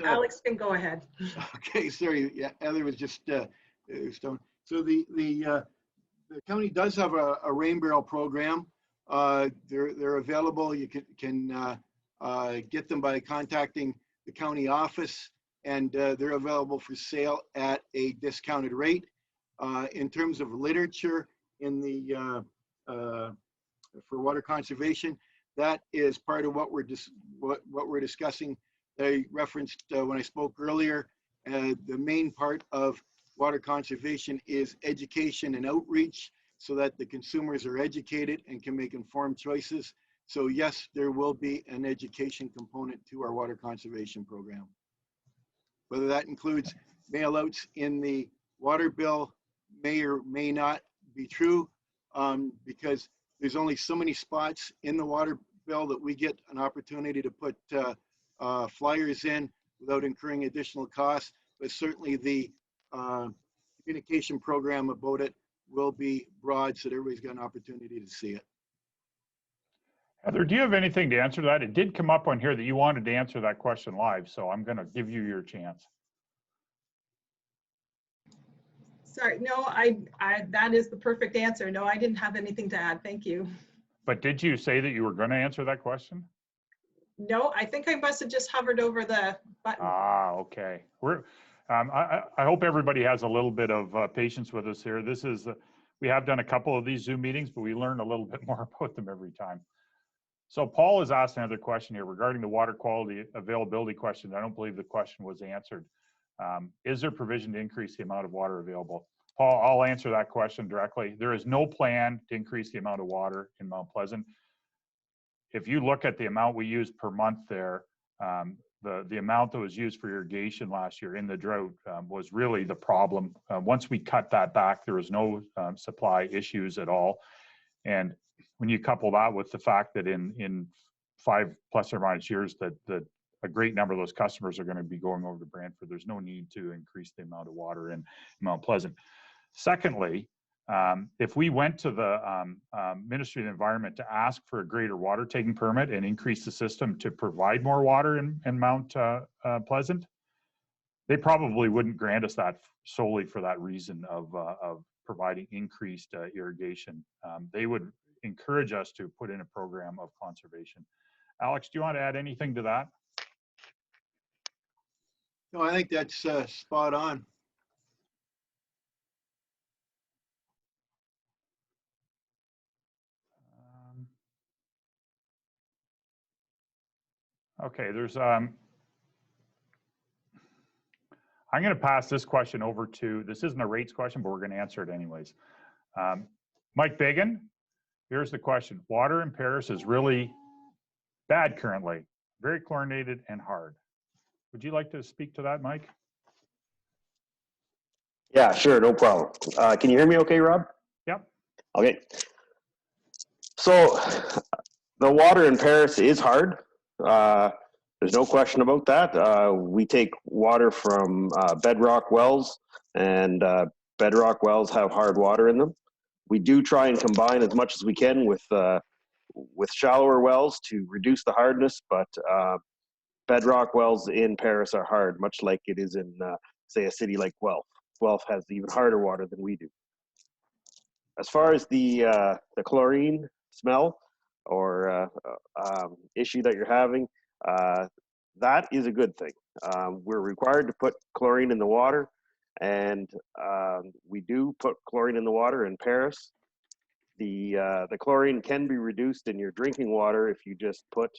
Alex can go ahead. Okay, sorry. Yeah, Heather was just stone. So the county does have a rain barrel program. They're available. You can get them by contacting the county office, and they're available for sale at a discounted rate. In terms of literature in the for water conservation, that is part of what we're discussing. I referenced when I spoke earlier, the main part of water conservation is education and outreach, so that the consumers are educated and can make informed choices. So yes, there will be an education component to our water conservation program. Whether that includes mail-outs in the water bill may or may not be true, because there's only so many spots in the water bill that we get an opportunity to put flyers in without incurring additional costs. But certainly the communication program about it will be broad, so that everybody's got an opportunity to see it. Heather, do you have anything to answer that? It did come up on here that you wanted to answer that question live, so I'm going to give you your chance. Sorry, no, that is the perfect answer. No, I didn't have anything to add. Thank you. But did you say that you were going to answer that question? No, I think I must have just hovered over the button. Ah, okay. I hope everybody has a little bit of patience with us here. We have done a couple of these Zoom meetings, but we learn a little bit more about them every time. So Paul has asked another question here regarding the water quality availability question. I don't believe the question was answered. Is there provision to increase the amount of water available? Paul, I'll answer that question directly. There is no plan to increase the amount of water in Mount Pleasant. If you look at the amount we use per month there, the amount that was used for irrigation last year in the drought was really the problem. Once we cut that back, there was no supply issues at all. And when you couple that with the fact that in 5 plus or minus years that a great number of those customers are going to be going over to Brantford, there's no need to increase the amount of water in Mount Pleasant. Secondly, if we went to the Ministry of the Environment to ask for a greater water taking permit and increase the system to provide more water in Mount Pleasant, they probably wouldn't grant us that solely for that reason of providing increased irrigation. They would encourage us to put in a program of conservation. Alex, do you want to add anything to that? No, I think that's spot on. Okay, there's I'm going to pass this question over to, this isn't a rates question, but we're going to answer it anyways. Mike Bagan, here's the question. Water in Paris is really bad currently, very chlorinated and hard. Would you like to speak to that, Mike? Yeah, sure, no problem. Can you hear me okay, Rob? Yep. Okay. So the water in Paris is hard. There's no question about that. We take water from bedrock wells, and bedrock wells have hard water in them. We do try and combine as much as we can with shallower wells to reduce the hardness, but bedrock wells in Paris are hard, much like it is in, say, a city like Guelph. Guelph has even harder water than we do. As far as the chlorine smell or issue that you're having, that is a good thing. We're required to put chlorine in the water, and we do put chlorine in the water in Paris. The chlorine can be reduced in your drinking water if you just put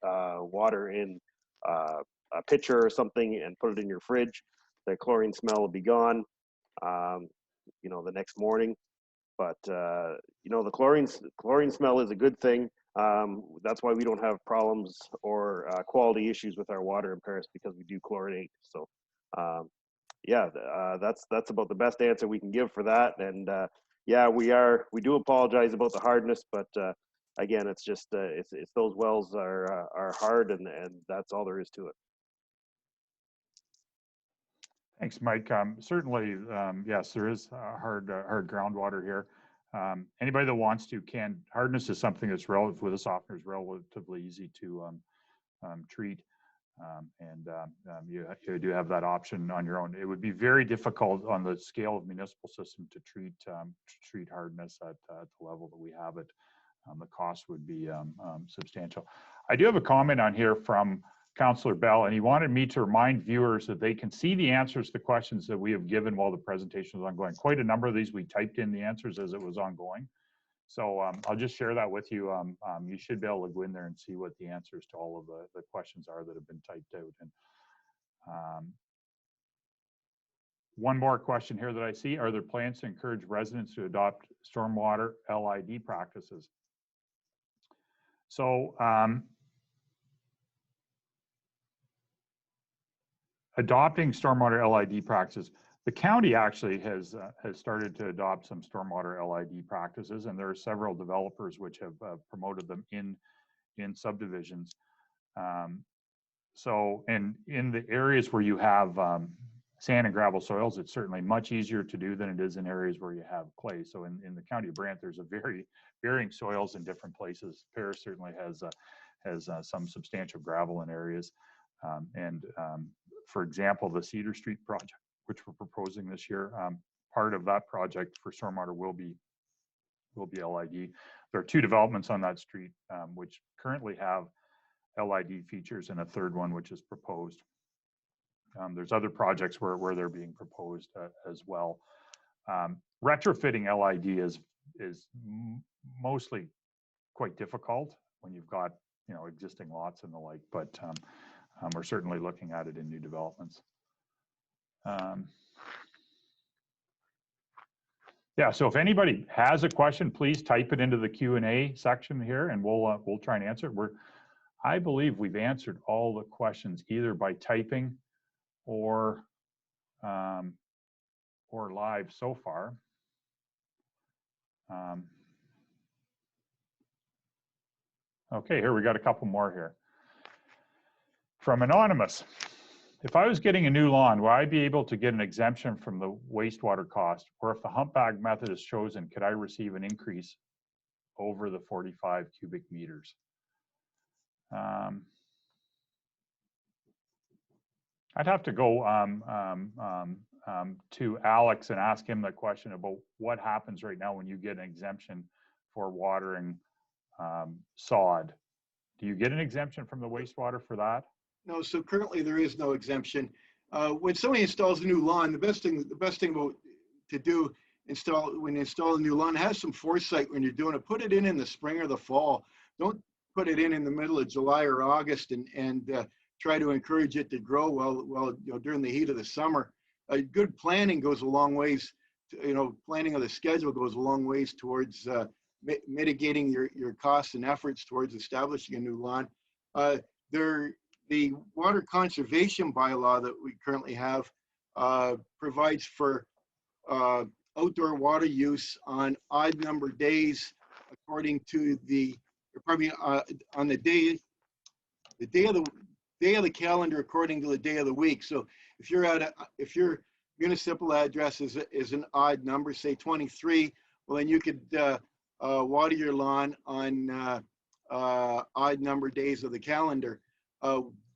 water in a pitcher or something and put it in your fridge. The chlorine smell will be gone, you know, the next morning. But you know, the chlorine smell is a good thing. That's why we don't have problems or quality issues with our water in Paris, because we do chlorinate. So yeah, that's about the best answer we can give for that. And yeah, we do apologize about the hardness, but again, it's just it's those wells are hard, and that's all there is to it. Thanks, Mike. Certainly, yes, there is hard groundwater here. Anybody that wants to can, hardness is something that's relative with a softener is relatively easy to treat. You do have that option on your own. It would be very difficult on the scale of municipal system to treat hardness at the level that we have it. The cost would be substantial. I do have a comment on here from Councillor Bell, and he wanted me to remind viewers that they can see the answers to the questions that we have given while the presentation was ongoing. Quite a number of these, we typed in the answers as it was ongoing. So I'll just share that with you. You should be able to go in there and see what the answers to all of the questions are that have been typed out. And one more question here that I see: are there plans to encourage residents to adopt stormwater LID practices? So adopting stormwater LID practices, the county actually has started to adopt some stormwater LID practices, and there are several developers which have promoted them in subdivisions. So, and in the areas where you have sand and gravel soils, it's certainly much easier to do than it is in areas where you have clay. So in the County of Brant, there's a very varying soils in different places. Paris certainly has some substantial gravel in areas. For example, the Cedar Street project, which we're proposing this year, part of that project for stormwater will be LID. There are 2 developments on that street which currently have LID features, and a third one which is proposed. There's other projects where they're being proposed as well. Retrofitting LID is mostly quite difficult when you've got, you know, existing lots and the like, but we're certainly looking at it in new developments. Yeah, so if anybody has a question, please type it into the Q&A section here, and we'll try and answer it. I believe we've answered all the questions either by typing or live so far. Okay, here we got a couple more here. From Anonymous. If I was getting a new lawn, would I be able to get an exemption from the wastewater cost? Or if the Humpback method is chosen, could I receive an increase over the 45 cubic meters? I'd have to go to Alex and ask him that question about what happens right now when you get an exemption for watering sod. Do you get an exemption from the wastewater for that? No, so currently there is no exemption. When somebody installs a new lawn, the best thing about to do when you install a new lawn, have some foresight when you're doing it. Put it in the spring or the fall. Don't put it in the middle of July or August and try to encourage it to grow while you know, during the heat of the summer. Good planning goes a long ways. Planning of the schedule goes a long ways towards mitigating your costs and efforts towards establishing a new lawn. The water conservation bylaw that we currently have provides for outdoor water use on odd number days according to on the day of the calendar according to the day of the week. So if your municipal address is an odd number, say 23, well then you could water your lawn on odd number days of the calendar.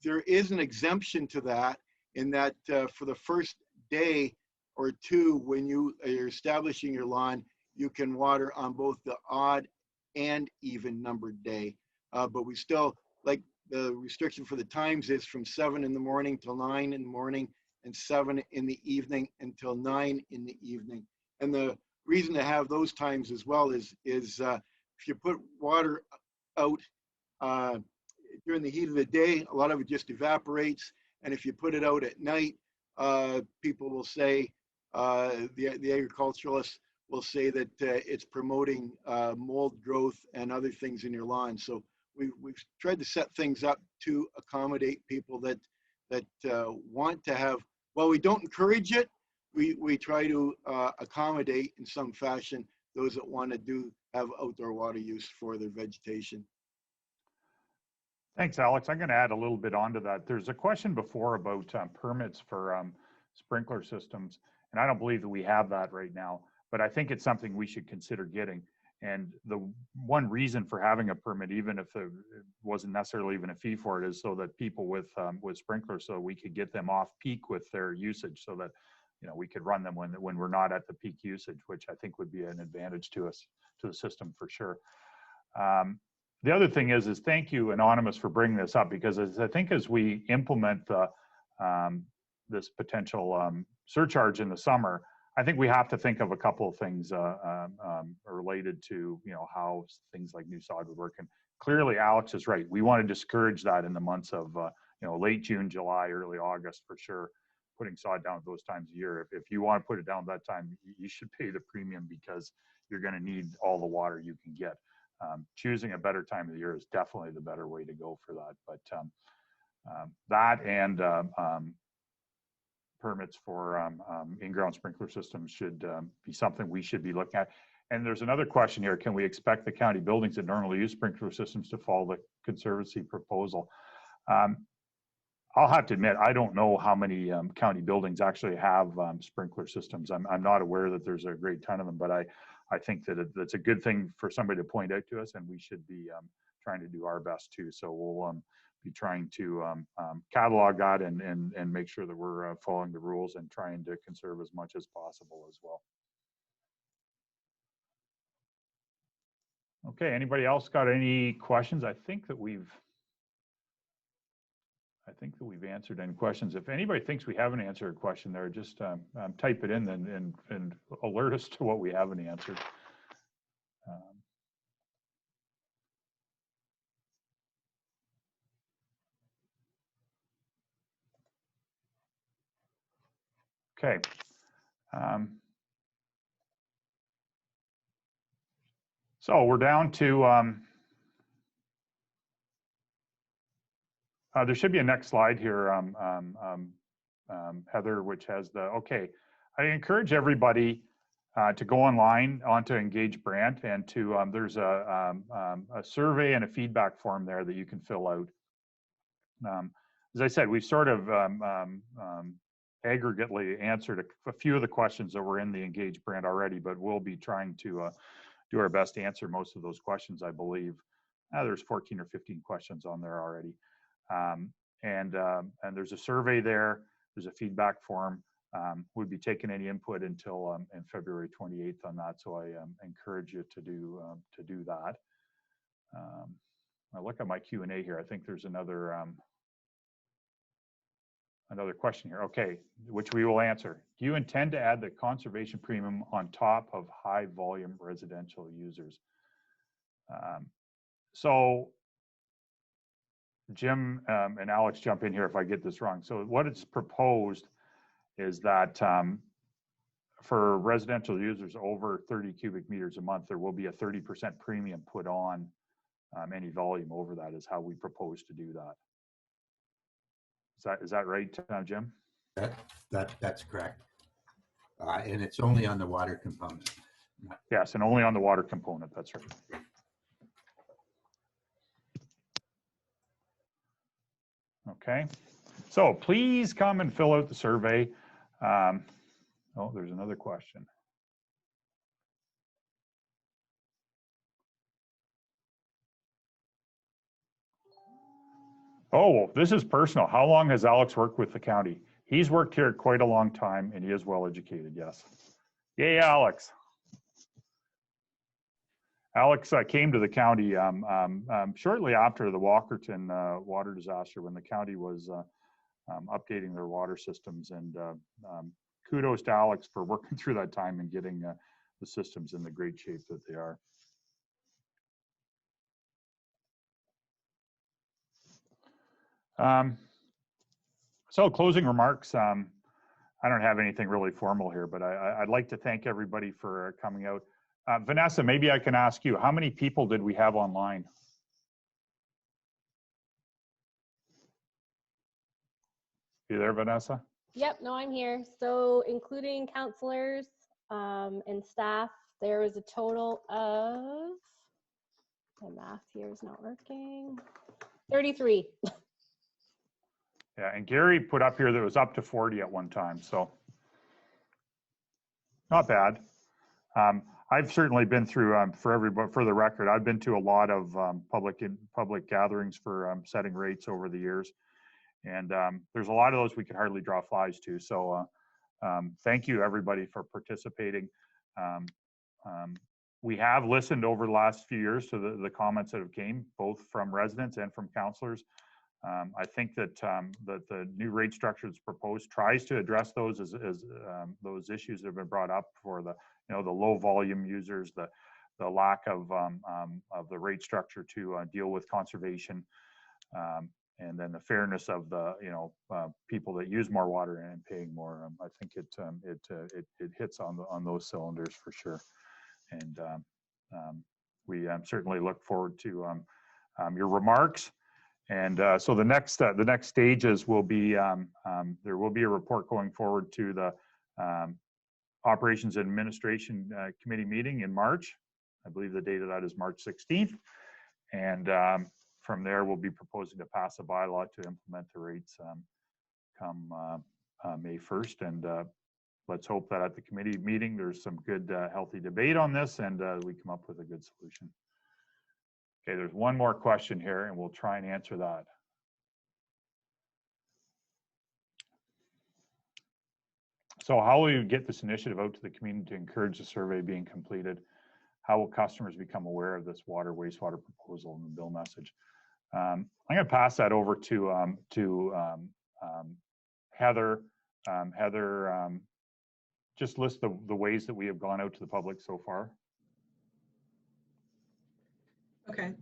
There is an exemption to that in that for the first day or two when you are establishing your lawn, you can water on both the odd and even numbered day. But we still, like the restriction for the times is from 7 in the morning till 9 in the morning and 7 in the evening until 9 in the evening. And the reason to have those times as well is if you put water out during the heat of the day, a lot of it just evaporates. And if you put it out at night, people will say, the agriculturalists will say that it's promoting mold growth and other things in your lawn. So we've tried to set things up to accommodate people that want to have, while we don't encourage it, we try to accommodate in some fashion those that want to have outdoor water use for their vegetation. Thanks, Alex. I'm going to add a little bit onto that. There's a question before about permits for sprinkler systems, and I don't believe that we have that right now, but I think it's something we should consider getting. And the one reason for having a permit, even if it wasn't necessarily even a fee for it, is so that people with sprinklers, so we could get them off peak with their usage, so that we could run them when we're not at the peak usage, which I think would be an advantage to us, to the system for sure. The other thing is thank you, Anonymous, for bringing this up, because I think as we implement this potential surcharge in the summer, I think we have to think of a couple of things related to how things like new sod would work. And clearly, Alex is right. We want to discourage that in the months of late June, July, early August for sure. Putting sod down at those times of year. If you want to put it down that time, you should pay the premium because you're going to need all the water you can get. Choosing a better time of the year is definitely the better way to go for that. But that and permits for in-ground sprinkler systems should be something we should be looking at. And there's another question here. Can we expect the county buildings that normally use sprinkler systems to follow the Conservancy proposal? I'll have to admit, I don't know how many county buildings actually have sprinkler systems. I'm not aware that there's a great ton of them, but I think that it's a good thing for somebody to point out to us, and we should be trying to do our best too. So we'll be trying to catalog that and make sure that we're following the rules and trying to conserve as much as possible as well. Okay, anybody else got any questions? I think think that we've answered any questions. If anybody thinks we haven't answered a question there, just type it in and alert us to what we haven't answered. Okay. So we're down to, there should be a next slide here, Heather, which has the, okay. I encourage everybody to go online onto Engage Brant and to, there's a survey and a feedback form there that you can fill out. As I said, we've sort of aggregately answered a few of the questions that were in the Engage Brant already, but we'll be trying to do our best to answer most of those questions, I believe. There's 14 or 15 questions on there already. And there's a survey there, there's a feedback form. We'll be taking any input until in February 28th on that, so I encourage you to do that. I look at my Q&A here. I think there's another question here. Okay, which we will answer. Do you intend to add the conservation premium on top of high volume residential users? So Jim and Alex, jump in here if I get this wrong. So what it's proposed is that for residential users over 30 cubic meters a month, there will be a 30% premium put on any volume over that, is how we propose to do that. Is that right, Jim? That's correct. And it's only on the water component. Yes, and only on the water component, that's right. Okay, so please come and fill out the survey. Oh, there's another question. Oh, this is personal. How long has Alex worked with the county? He's worked here quite a long time and he is well educated, yes. Yay, Alex. Alex came to the county shortly after the Walkerton water disaster, when the county was updating their water systems, and kudos to Alex for working through that time and getting the systems in the great shape that they are. So closing remarks, I don't have anything really formal here, but I'd like to thank everybody for coming out. Vanessa, maybe I can ask you, how many people did we have online? You there, Vanessa? Yep, no, I'm here. So including counselors and staff, there was a total of, my math here is not working, 33. Yeah, and Gary put up here that it was up to 40 at one time, so not bad. I've certainly been through, for everybody, for the record, I've been to a lot of public gatherings for setting rates over the years, and there's a lot of those we could hardly draw flies to. So thank you everybody for participating. We have listened over the last few years to the comments that have came, both from residents and from counselors. I think that that the new rate structure that's proposed tries to address those as those issues that have been brought up for the the low volume users, the lack of the rate structure to deal with conservation, and then the fairness of the people that use more water and paying more. I think it hits on those cylinders for sure, and we certainly look forward to your remarks. And so the next stages will be there will be a report going forward to the Operations and Administration Committee meeting in March. I believe the date of that is March 16th. And from there, we'll be proposing to pass a bylaw to implement the rates come May 1st. And let's hope that at the committee meeting, there's some good, healthy debate on this, and we come up with a good solution. Okay, there's one more question here, and we'll try and answer that. So how will you get this initiative out to the community to encourage the survey being completed? How will customers become aware of this water wastewater proposal and the bill message? I'm going to pass that over to Heather. Heather, just list the ways that we have gone out to the public so far. Okay.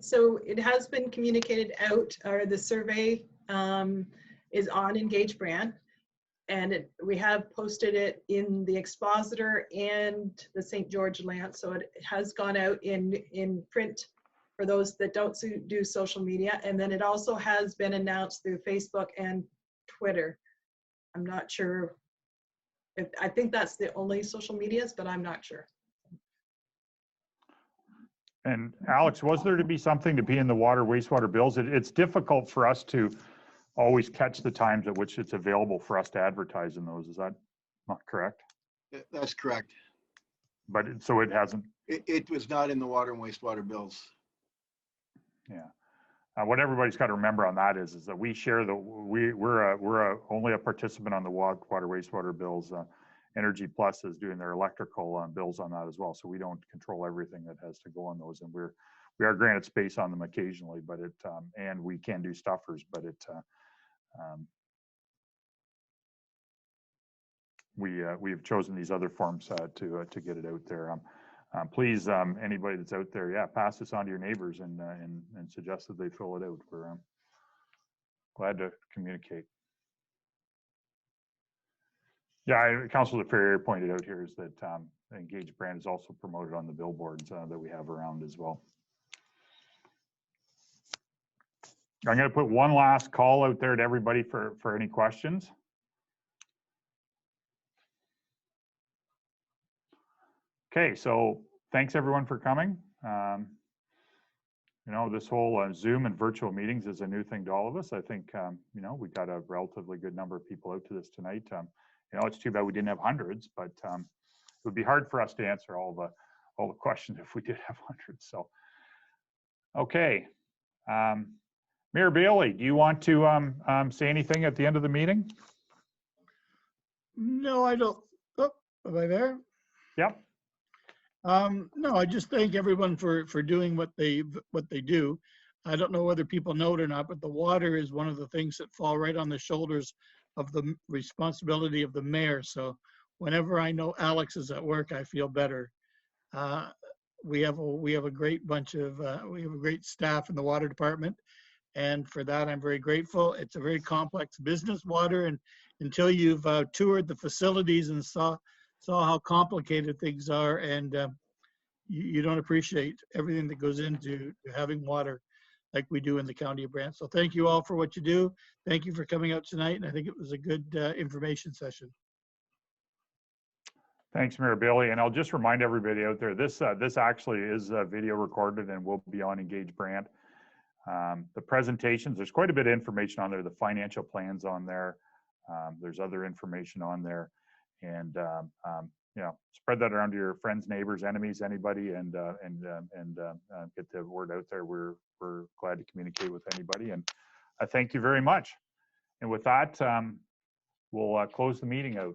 So it has been communicated out, or the survey is on Engage Brant, and we have posted it in the Expositor and the St. George Lance. So it has gone out in print for those that don't do social media. And then it also has been announced through Facebook and Twitter. I'm not sure if, I think that's the only social medias, but I'm not sure. And Alex, was there to be something to be in the water wastewater bills? It's difficult for us to always catch the times at which it's available for us to advertise in those. Is that not correct? That's correct. But so it hasn't. It was not in the water and wastewater bills. Yeah. What everybody's got to remember on that is that we share we're only a participant on the water wastewater bills. Energy Plus is doing their electrical bills on that as well, so we don't control everything that has to go on those, and we are granted space on them occasionally, but and we can do stuffers, but we've chosen these other forms to get it out there. Please, anybody that's out there, yeah, pass this on to your neighbors and suggest that they fill it out. We're glad to communicate. Yeah, Councilor Ferrier pointed out here is that Engage Brant is also promoted on the billboards that we have around as well. I'm going to put one last call out there to everybody for any questions. Okay, so thanks everyone for coming. You know, this whole Zoom and virtual meetings is a new thing to all of us. I think, you know, we got a relatively good number of people out to this tonight. You know, it's too bad we didn't have hundreds, but it would be hard for us to answer all the questions if we did have hundreds. So, okay. Mayor Bailey, do you want to say anything at the end of the meeting? No, I don't. Oh, am I there? Yep. No, I just thank everyone for doing what they do. I don't know whether people know it or not, but the water is one of the things that fall right on the shoulders of the responsibility of the mayor. So whenever I know Alex is at work, I feel better. We have a great bunch of we have a great staff in the water department, and for that I'm very grateful. It's a very complex business, water, and until you've toured the facilities and saw how complicated things are, and you don't appreciate everything that goes into having water like we do in the County of Brant. So thank you all for what you do. Thank you for coming out tonight, and I think it was a good information session. Thanks, Mayor Bailey. And I'll just remind everybody out there, this actually is video recorded and will be on Engage Brant. The presentations, there's quite a bit of information on there, the financial plans on there. There's other information on there. And you know, spread that around to your friends, neighbors, enemies, anybody, and get the word out there. We're glad to communicate with anybody, and I thank you very much. And with that, we'll close the meeting out.